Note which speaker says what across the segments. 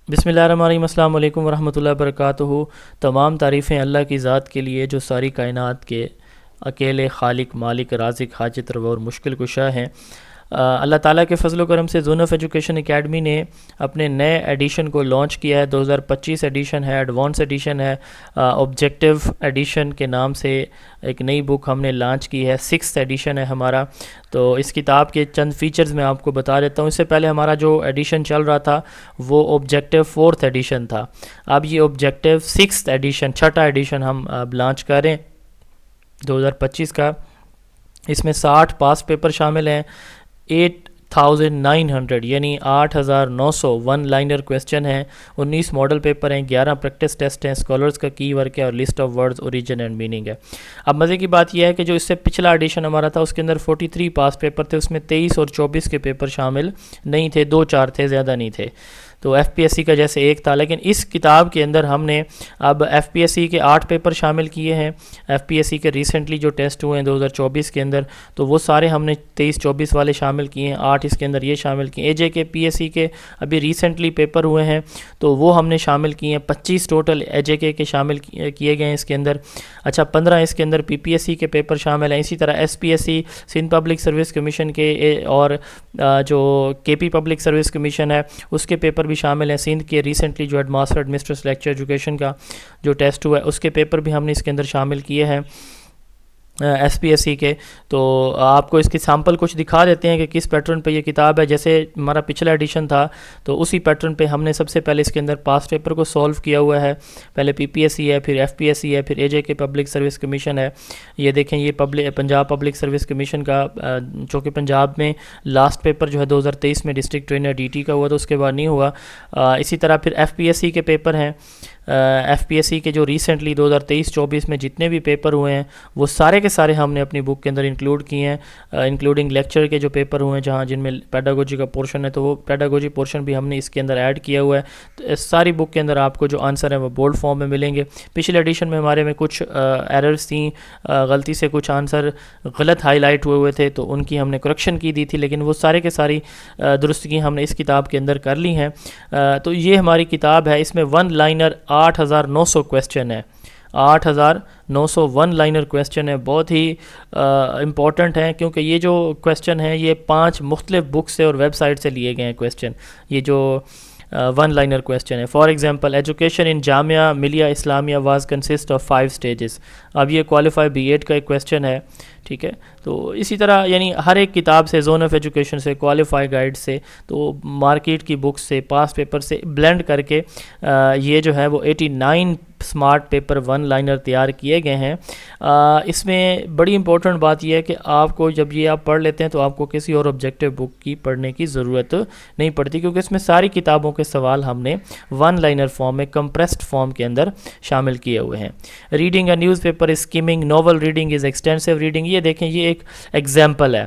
Speaker 1: بسم اللہ الرحمن الرحیم، السلام علیکم ورحمۃ اللہ وبرکاتہ۔ تمام تعریفیں اللہ کی ذات کے لیے جو ساری کائنات کے اکیلے خالق، مالک، رازق، حاجت روا اور مشکل کشا ہیں۔ اللہ تعالیٰ کے فضل و کرم سے زونف ایجوکیشن اکیڈمی نے اپنے نئے ایڈیشن کو لانچ کیا ہے۔ 2025 ایڈیشن ہے، ایڈوانس ایڈیشن ہے، آبجیکٹیو ایڈیشن کے نام سے ایک نئی بک ہم نے لانچ کی ہے۔ 6th ایڈیشن ہے ہمارا۔ تو اس کتاب کے چند فیچرز میں آپ کو بتا دیتا ہوں۔ اس سے پہلے ہمارا جو ایڈیشن چل رہا تھا وہ آبجیکٹیو 4th ایڈیشن تھا۔ اب یہ آبجیکٹیو 6th ایڈیشن، چھٹا ایڈیشن ہم اب لانچ کریں 2025 کا۔ اس میں 60 پاس پیپر شامل ہیں، 8900 یعنی 8900 ون لائنر کویسچن ہیں، 19 ماڈل پیپر ہیں، 11 پریکٹس ٹیسٹ ہیں، اسکالرز کا کی ورک ہے اور list of words, origin and meaning ہے۔ اب مزے کی بات یہ ہے کہ جو اس سے پچھلا ایڈیشن ہمارا تھا اس کے اندر 43 پاس پیپر تھے، اس میں 23 اور 24 کے پیپر شامل نہیں تھے، 2-4 تھے، زیادہ نہیں تھے۔ تو ایف پی ایس سی کا جیسے ایک تھا، لیکن اس کتاب کے اندر ہم نے اب ایف پی ایس سی کے 8 پیپر شامل کیے ہیں۔ ایف پی ایس سی کے ریسنٹلی جو ٹیسٹ ہوئے ہیں 2024 کے اندر، تو وہ سارے ہم نے 23-24 والے شامل کیے ہیں، 8 اس کے اندر یہ شامل کیے۔ اے جے کے پی ایس سی کے ابھی ریسنٹلی پیپر ہوئے ہیں تو وہ ہم نے شامل کیے ہیں، 25 ٹوٹل اے جے کے شامل کیے گئے ہیں اس کے اندر۔ اچھا 15 اس کے اندر پی پی ایس سی کے پیپر شامل ہیں۔ اسی طرح S P S C, Sindh public service commission کے، اور جو کے پی پبلک سروس کمیشن ہے اس کے پیپر بھی شامل ہیں۔ سندھ کے ریسنٹلی جو head master administrator lecture education کا جو ٹیسٹ ہوا ہے اس کے پیپر بھی ہم نے اس کے اندر شامل کیے ہیں ایس پی ایس سی کے۔ تو آپ کو اس کی سیمپل کچھ دکھا دیتے ہیں کہ کس پیٹرن پہ یہ کتاب ہے۔ جیسے ہمارا پچھلا ایڈیشن تھا تو اسی پیٹرن پہ ہم نے سب سے پہلے اس کے اندر پاس پیپر کو سولو کیا ہوا ہے۔ پہلے پی پی ایس سی ہے، پھر ایف پی ایس سی ہے، پھر اے جے کے پبلک سروس کمیشن ہے۔ یہ دیکھیں، یہ پنجاب پبلک سروس کمیشن کا، چونکہ پنجاب میں لاسٹ پیپر جو ہے 2023 میں ڈسٹرکٹ ٹرینر ڈی ٹی کا ہوا تو اس کے بعد نہیں ہوا۔ اسی طرح پھر ایف پی ایس سی کے پیپر ہیں۔ ایف پی ایس سی کے جو ریسنٹلی 2023-24 میں جتنے بھی پیپر ہوئے ہیں وہ سارے کے سارے ہم نے اپنی بک کے اندر انکلوڈ کیے ہیں، انکلوڈنگ لیکچر کے جو پیپر ہوئے ہیں جن میں پیڈاگوجی کا پورشن ہے تو وہ پیڈاگوجی پورشن بھی ہم نے اس کے اندر ایڈ کیا ہوا ہے۔ تو اس ساری بک کے اندر آپ کو جو آنسر ہیں وہ بولڈ فارم میں ملیں گے۔ پچھلے ایڈیشن میں ہمارے میں کچھ ایررز تھیں، غلطی سے کچھ آنسر غلط ہائی لائٹ ہوئے تھے تو ان کی ہم نے کریکشن کی دی تھی، لیکن وہ سارے کے ساری درستگی ہم نے اس کتاب کے اندر کر لی ہیں۔ تو یہ ہماری کتاب ہے، اس میں ون لائنر 8900 کویسچن ہے، 8900 ون لائنر کویسچن ہے، بہت ہی امپورٹنٹ ہیں کیونکہ یہ جو کویسچن ہیں یہ 5 مختلف بک سے اور ویب سائٹ سے لیے گئے ہیں کویسچن۔ یہ جو ون لائنر کویسچن ہے، for example education in Jamia Millia Islamia was consist of 5 stages. اب یہ کوالیفائی بی ایڈ کا ایک کویسچن ہے، ٹھیک ہے۔ تو اسی طرح یعنی ہر ایک کتاب سے، زون آف ایجوکیشن سے، کوالیفائی گائیڈ سے، تو مارکیٹ کی بک سے، پاس پیپر سے بلینڈ کر کے یہ جو ہے وہ 89 سمارٹ پیپر ون لائنر تیار کیے گئے ہیں۔ اس میں بڑی امپورٹنٹ بات یہ ہے کہ آپ کو جب یہ آپ پڑھ لیتے ہیں تو آپ کو کسی اور آبجیکٹیو بک کی پڑھنے کی ضرورت نہیں پڑتی، کیونکہ اس میں ساری کتابوں کے سوال ہم نے ون لائنر فارم میں، کمپریسڈ فارم کے اندر شامل کیے ہوئے ہیں۔ Reading a news paper is skimming, novel reading is extensive reading. یہ دیکھیں، یہ ایک ایگزامپل ہے،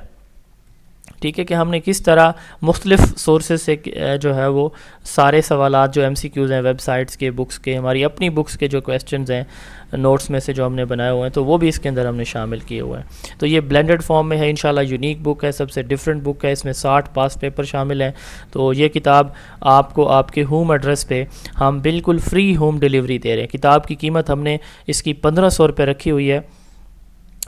Speaker 1: ٹھیک ہے، کہ ہم نے کس طرح مختلف سورسز سے جو ہے وہ سارے سوالات جو ایم سی کیوز ہیں ویب سائٹس کے، بکس کے، ہماری اپنی بکس کے جو کویسچنز ہیں نوٹس میں سے جو ہم نے بنائے ہوئے ہیں تو وہ بھی اس کے اندر ہم نے شامل کیے ہوئے ہیں۔ تو یہ بلینڈڈ فارم میں ہے، انشاءاللہ یونیک بک ہے، سب سے ڈیفرنٹ بک ہے۔ اس میں 60 پاس پیپر شامل ہیں۔ تو یہ کتاب آپ کو آپ کے ہوم ایڈریس پہ ہم بالکل فری ہوم ڈیلیوری دے رہے ہیں۔ کتاب کی قیمت ہم نے اس کی 1500 روپے رکھی ہوئی ہے،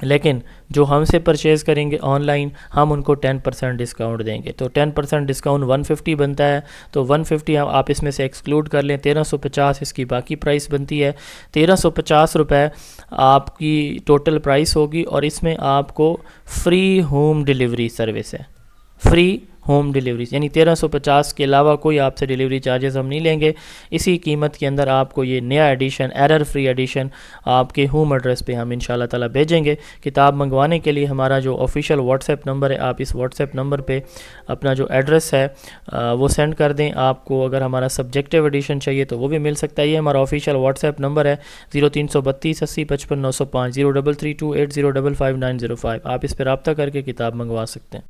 Speaker 1: لیکن جو ہم سے پرچیز کریں گے آن لائن ہم ان کو 10% ڈسکاؤنٹ دیں گے۔ تو 10% ڈسکاؤنٹ 150 بنتا ہے، تو 150 آپ اس میں سے ایکسکلوڈ کر لیں، 1350 اس کی باقی پرائس بنتی ہے۔ 1350 روپے آپ کی ٹوٹل پرائس ہوگی، اور اس میں آپ کو فری ہوم ڈیلیوری سروس ہے، فری ہوم ڈیلیوری، یعنی 1350 کے علاوہ کوئی آپ سے ڈیلیوری چارجز ہم نہیں لیں گے۔ اسی قیمت کے اندر آپ کو یہ نیا ایڈیشن، ایرر فری ایڈیشن آپ کے ہوم ایڈریس پہ ہم انشاءاللہ تعالی بھیجیں گے۔ کتاب منگوانے کے لیے ہمارا جو آفیشیل واٹس ایپ نمبر ہے، آپ اس واٹس ایپ نمبر پہ اپنا جو ایڈریس ہے وہ سینڈ کر دیں۔ آپ کو اگر ہمارا سبجیکٹیو ایڈیشن چاہیے تو وہ بھی مل سکتا ہے۔ یہ ہمارا آفیشیل واٹس ایپ نمبر ہے 0332 80 55 905 0332 8055 905۔ آپ اس پہ رابطہ کر کے کتاب منگوا سکتے ہیں۔